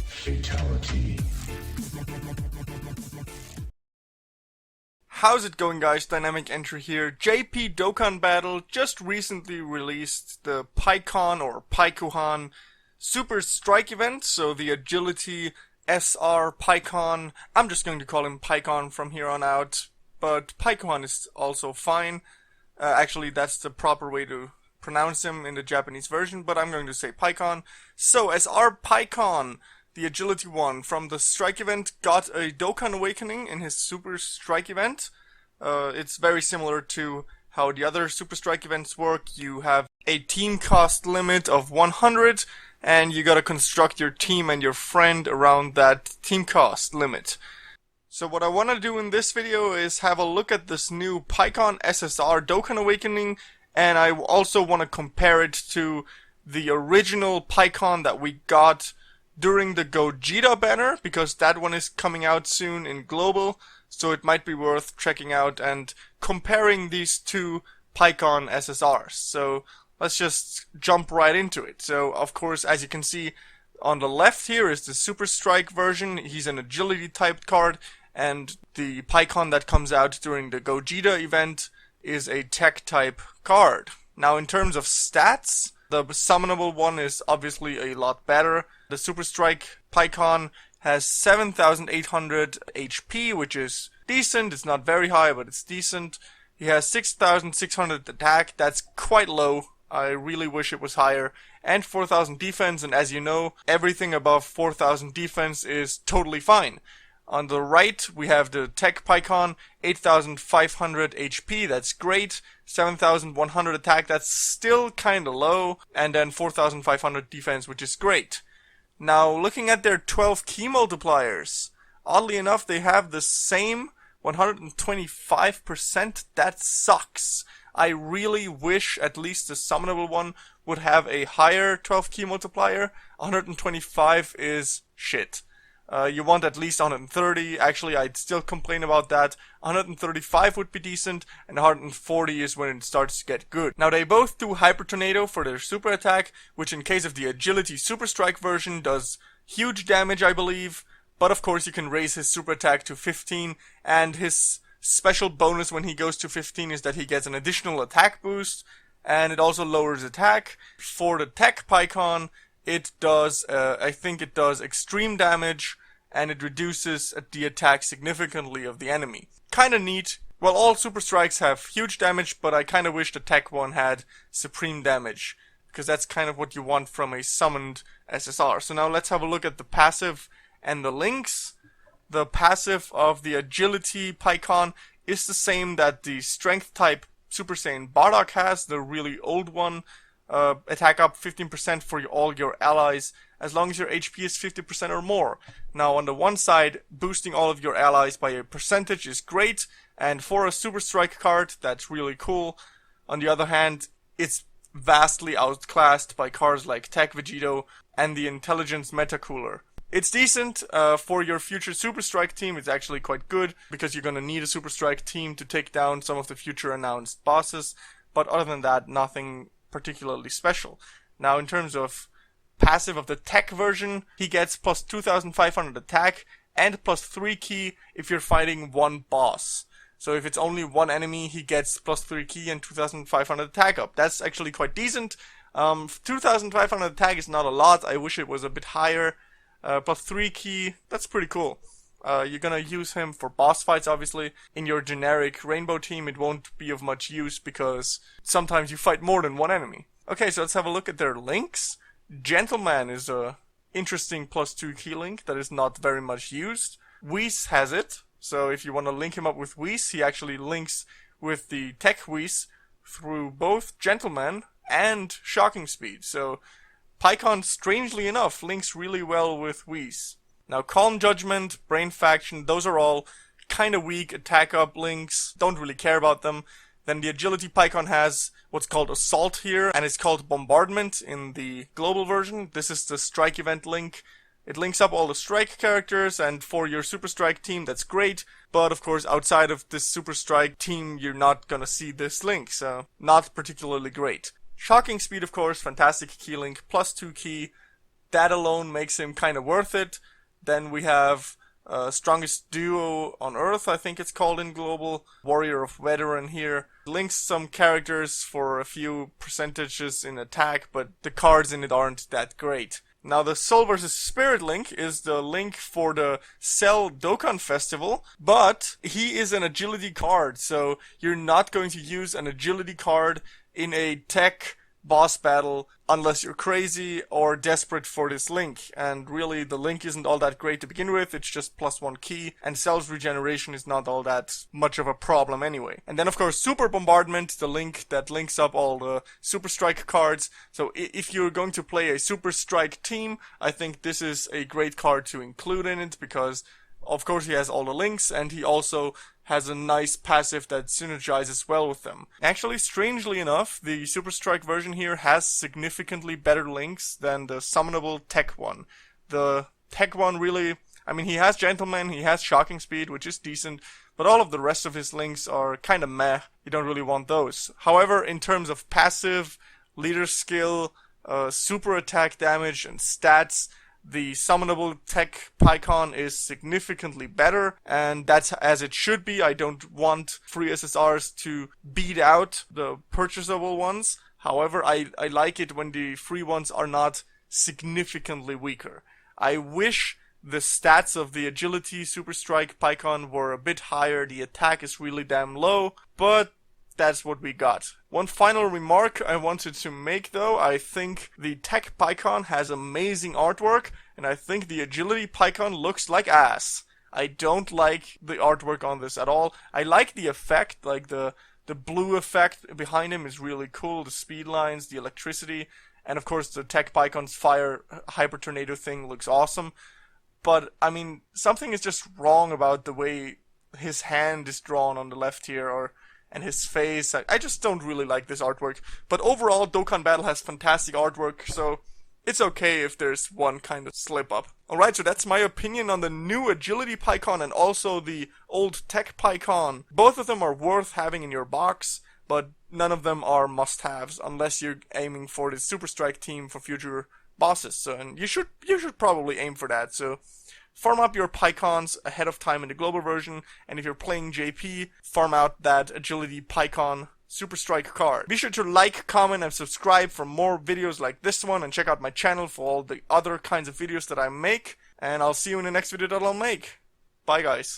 Fatality. How's it going, guys? Dynamic Entry here. JP Dokkan Battle just recently released the Pikkon or Pikkon Super Strike event, so the Agility SR Pikkon. I'm just going to call him Pikkon from here on out, but Pikkon is also fine. Actually, that's the proper way to pronounce him in the Japanese version, but I'm going to say Pikkon. So, SR Pikkon, the Agility one from the Strike event, got a Dokkan Awakening in his Super Strike event. It's very similar to how the other Super Strike events work. You have a team cost limit of 100, and you gotta construct your team and your friend around that team cost limit. So what I want to do in this video is have a look at this new Pikkon SSR Dokkan Awakening, and I also want to compare it to the original Pikkon that we got during the Gogeta banner, because that one is coming out soon in global, so it might be worth checking out and comparing these two Pikkon SSRs. So let's just jump right into it. So of course, as you can see on the left here is the Super Strike version. He's an agility type card, and the Pikkon that comes out during the Gogeta event is a TEQ type card. Now in terms of stats, the summonable one is obviously a lot better. The Super Strike Pikkon has 7,800 HP, which is decent. It's not very high, but it's decent. He has 6,600 attack. That's quite low. I really wish it was higher. And 4,000 defense, and as you know, everything above 4,000 defense is totally fine. On the right, we have the TEQ Pikkon, 8,500 HP, that's great. 7,100 attack, that's still kinda low. And then 4,500 defense, which is great. Now, looking at their 12 Key Multipliers, oddly enough, they have the same 125%. That sucks. I really wish at least the summonable one would have a higher 12 Key Multiplier. 125 is shit. You want at least 130. Actually, I'd still complain about that. 135 would be decent, and 140 is when it starts to get good. Now, they both do Hyper Tornado for their super attack, which in case of the Agility Super Strike version does huge damage, I believe. But of course, you can raise his super attack to 15, and his special bonus when he goes to 15 is that he gets an additional attack boost, and it also lowers attack. For the TEQ Pikkon, it does, I think it does extreme damage, and it reduces the attack significantly of the enemy. Kinda neat. Well, all Super Strikes have huge damage, but I kinda wish the TEQ one had supreme damage, because that's kind of what you want from a summoned SSR. So now let's have a look at the passive and the links. The passive of the Agility Pikkon is the same that the Strength type Super Saiyan Bardock has, the really old one. Attack up 15% for all your allies, as long as your HP is 50% or more. Now on the one side, boosting all of your allies by a percentage is great, and for a Super Strike card, that's really cool. On the other hand, it's vastly outclassed by cards like TEQ Vegito and the Intelligence Metacooler. It's decent. For your future Super Strike team, it's actually quite good, because you're gonna need a Super Strike team to take down some of the future announced bosses, but other than that, nothing particularly special. Now in terms of passive of the TEQ version, he gets plus 2,500 attack and plus 3 key if you're fighting one boss. So if it's only one enemy, he gets plus 3 key and 2,500 attack up. That's actually quite decent. 2,500 attack is not a lot. I wish it was a bit higher. Plus 3 key, that's pretty cool. You're gonna use him for boss fights, obviously. In your generic rainbow team, it won't be of much use because sometimes you fight more than one enemy. Okay, so let's have a look at their links. Gentleman is a interesting plus 2 key link that is not very much used. Whis has it, so if you want to link him up with Whis, he actually links with the TEQ Whis through both Gentleman and Shocking Speed. So Pikkon, strangely enough, links really well with Whis. Now, Calm Judgment, Brain Faction, those are all kinda weak attack up links, don't really care about them. Then the Agility Pikkon has what's called Assault here, and it's called Bombardment in the global version. This is the Strike event link. It links up all the Strike characters, and for your Super Strike team, that's great. But of course, outside of this Super Strike team, you're not gonna see this link, so not particularly great. Shocking speed, of course, fantastic key link, +2 key. That alone makes him kind of worth it. Then we have strongest duo on Earth, I think it's called in global. Warrior of Veteran here. Links some characters for a few percentages in attack, but the cards in it aren't that great. Now the Soul vs. Spirit link is the link for the Cell Dokkan Festival, but he is an agility card, so you're not going to use an agility card in a TEQ boss battle unless you're crazy or desperate for this link. And really the link isn't all that great to begin with, it's just +1 key, and Cell's regeneration is not all that much of a problem anyway. And then of course Super Bombardment, the link that links up all the Super Strike cards. So if you're going to play a Super Strike team, I think this is a great card to include in it, because of course he has all the links, and he also has a nice passive that synergizes well with them. Actually, strangely enough, the Super Strike version here has significantly better links than the summonable TEQ one. The TEQ one really, I mean, he has Gentleman, he has Shocking Speed, which is decent, but all of the rest of his links are kind of meh. You don't really want those. However, in terms of passive, leader skill, super attack damage, and stats, the summonable TEQ Pikkon is significantly better, and that's as it should be. I don't want free SSRs to beat out the purchasable ones. However, I like it when the free ones are not significantly weaker. I wish the stats of the Agility Super Strike Pikkon were a bit higher. The attack is really damn low, but that's what we got. One final remark I wanted to make though, I think the TEQ Pikkon has amazing artwork, and I think the Agility Pikkon looks like ass. I don't like the artwork on this at all. I like the effect, like the blue effect behind him is really cool, the speed lines, the electricity, and of course the TEQ Pikkon's fire hyper tornado thing looks awesome. But, I mean, something is just wrong about the way his hand is drawn on the left here, and his face. I just don't really like this artwork. But overall, Dokkan Battle has fantastic artwork, so it's okay if there's one kind of slip up. Alright, so that's my opinion on the new Agility Pikkon and also the old TEQ Pikkon. Both of them are worth having in your box, but none of them are must-haves unless you're aiming for the Super Strike team for future bosses. So, and you should probably aim for that. So farm up your Pikkons ahead of time in the global version, and if you're playing JP, farm out that Agility Pikkon Super Strike card. Be sure to like, comment, and subscribe for more videos like this one, and check out my channel for all the other kinds of videos that I make, and I'll see you in the next video that I'll make. Bye guys.